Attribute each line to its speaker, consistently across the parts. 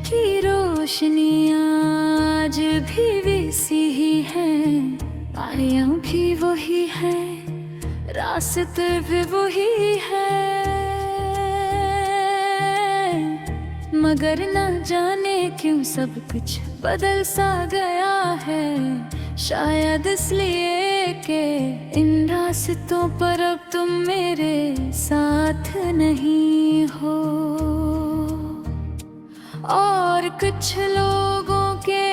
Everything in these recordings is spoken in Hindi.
Speaker 1: की रोशनी आज भी वैसी ही है, आयां भी वही है, रास्ते भी वही है, मगर न जाने क्यों सब कुछ बदल सा गया है। शायद इसलिए कि इन रास्तों पर अब तुम मेरे साथ नहीं हो, और कुछ लोगों के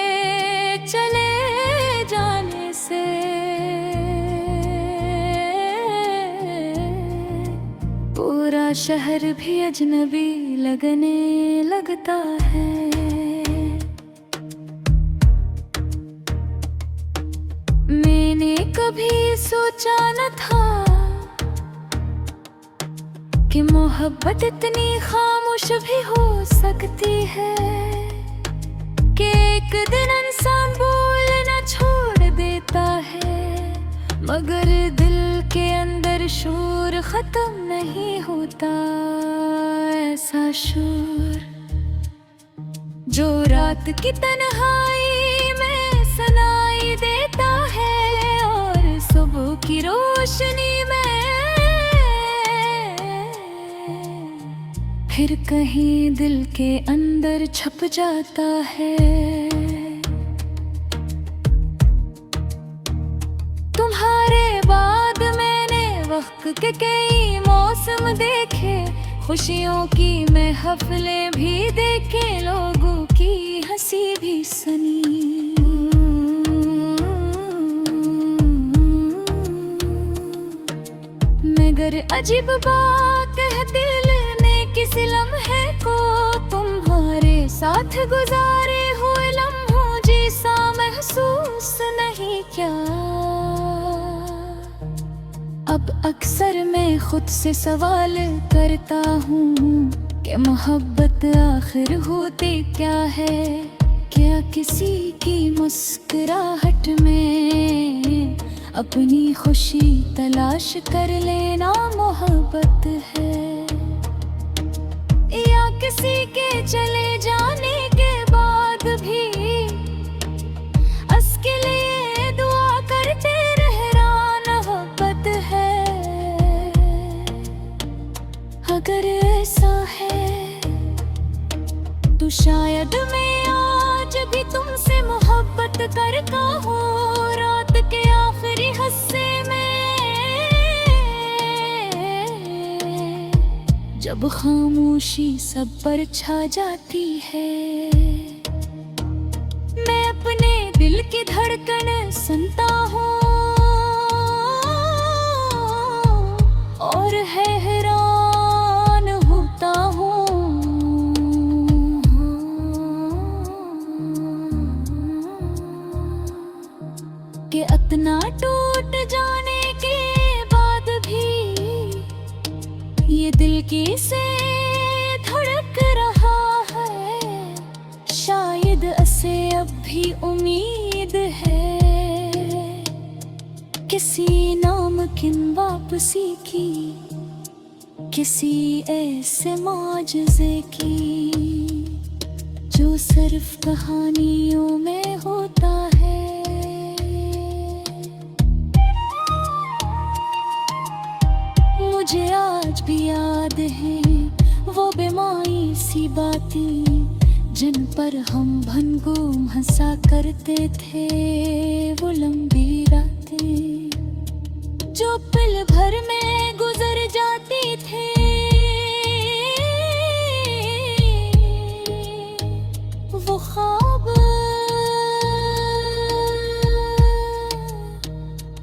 Speaker 1: चले जाने से पूरा शहर भी अजनबी लगने लगता है। मैंने कभी सोचा न था कि मोहब्बत इतनी खामोश भी हो सकती है, कि एक दिन इंसान बोलना छोड़ देता है, मगर दिल के अंदर शोर खत्म नहीं होता। ऐसा शोर जो रात की तन्हाई में सुनाई देता है और सुबह की रोशनी में फिर कहीं दिल के अंदर छप जाता है। तुम्हारे बाद मैंने वक्त के कई मौसम देखे, खुशियों की महफिलें भी देखे, लोगों की हंसी भी सुनी, मगर अजीब बात है दिल ने किसी लम्हे को तुम्हारे साथ गुजारे हुए लम्हों जैसा महसूस नहीं क्या। अब अक्सर मैं खुद से सवाल करता हूँ कि मोहब्बत आखिर होती क्या है। क्या किसी की मुस्कुराहट में अपनी खुशी तलाश कर लेना मोहब्बत है, या किसी के चले जाने के बाद भी उसके लिए दुआ करते रहना मोहब्बत है। अगर ऐसा है तो शायद मैं आज भी तुमसे मोहब्बत करता हूँ। रात के आखिरी हिस्से में जब खामोशी सब पर छा जाती है, मैं अपने दिल की धड़कन सुनता हूँ और हैरान होता हूँ कि इतना टूट जाने के बाद भी ये दिल कैसे धड़क रहा है। शायद इसे अब भी उम्मीद है किसी नामुमकिन वापसी की, किसी ऐसे मौजज़े की जो सिर्फ कहानियों में होता है। मुझे आज भी याद है वो बेमानी सी बातें जिन पर हम भनगूम हंसा करते थे, वो लंबी रातें जो पल भर में गुजर जाती थी। वो ख्वाब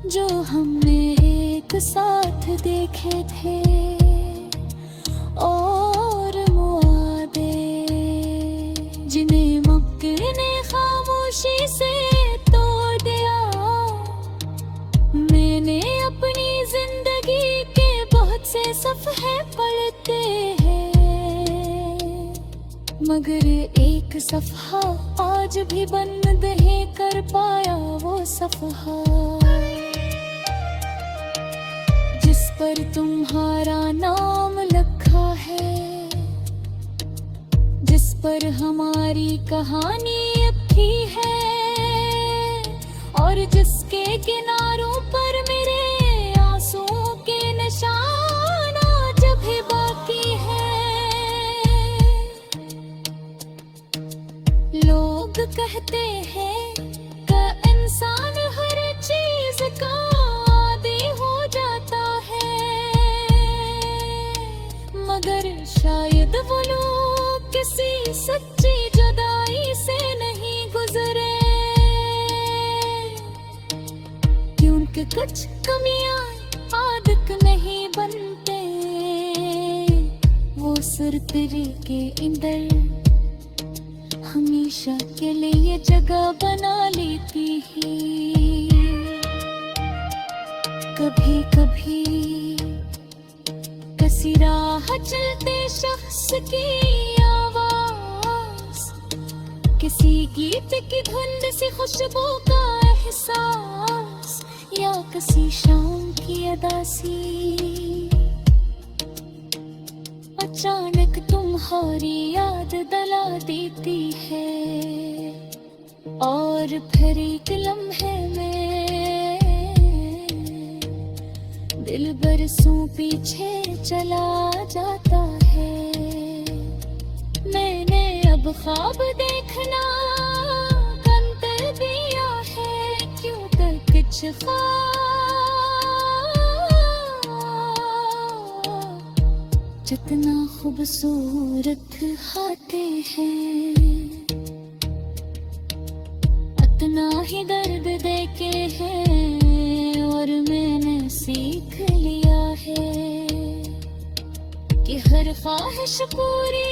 Speaker 1: जो हमने एक साथ देखे थे, और मुआदे जिन्हें वक्त ने खामोशी से तोड़ दिया। मैंने अपनी जिंदगी के बहुत से सफ़े पढ़ते हैं, मगर एक सफ़ा आज भी बंद नहीं कर पाया वो सफ़ा जिस पर तुम्हारा नाम लिखा है, जिस पर हमारी कहानी अब भी है, और जिसके किनारों पर मेरे आंसुओं के निशान आज भी बाकी है। लोग कहते हैं कि इंसान हर चीज का आदी हो जाता है, मगर शायद वो लोग किसी सच्ची जुदाई से नहीं गुजरे, क्योंकि कुछ कमियां आदत नहीं बनते, वो सुरतरी के अंदर हमेशा के लिए जगह बना लेती है। कभी कभी किसी राह चलते शख्स की आवाज, किसी गीत की धुन से खुशबू का एहसास, या किसी शाम की अदासी अचानक तुम्हारी याद दिला देती है, और फिर एक लम्हे में दिल बरसों पीछे चला जाता है। मैंने अब ख्वाब देखना बंद कर दिया है, क्यों तक कुछ जितना खूबसूरत आते हैं, उतना ही दर्द देके हैं, और मैंने सीख लिया है कि हर ख्वाहिश पूरी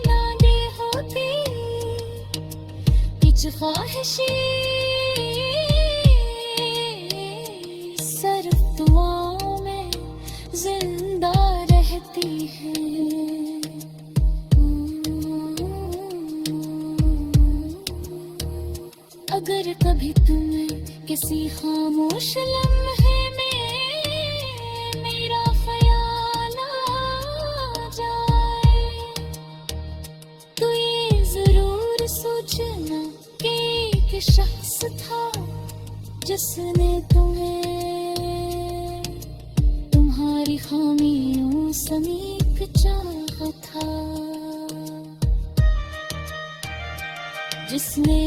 Speaker 1: ना दे होती, कुछ ख्वाहिशी सिर्फ दुआओं में जिंदा रहती है। अगर कभी तुम्हें किसी खामोश लम्हे में मेरा ख्याल आ जाए, तो ये जरूर सोचना कि एक शख्स था जिसने तुम्हें तुम्हारी खामियों समेत चाहा था, जिसने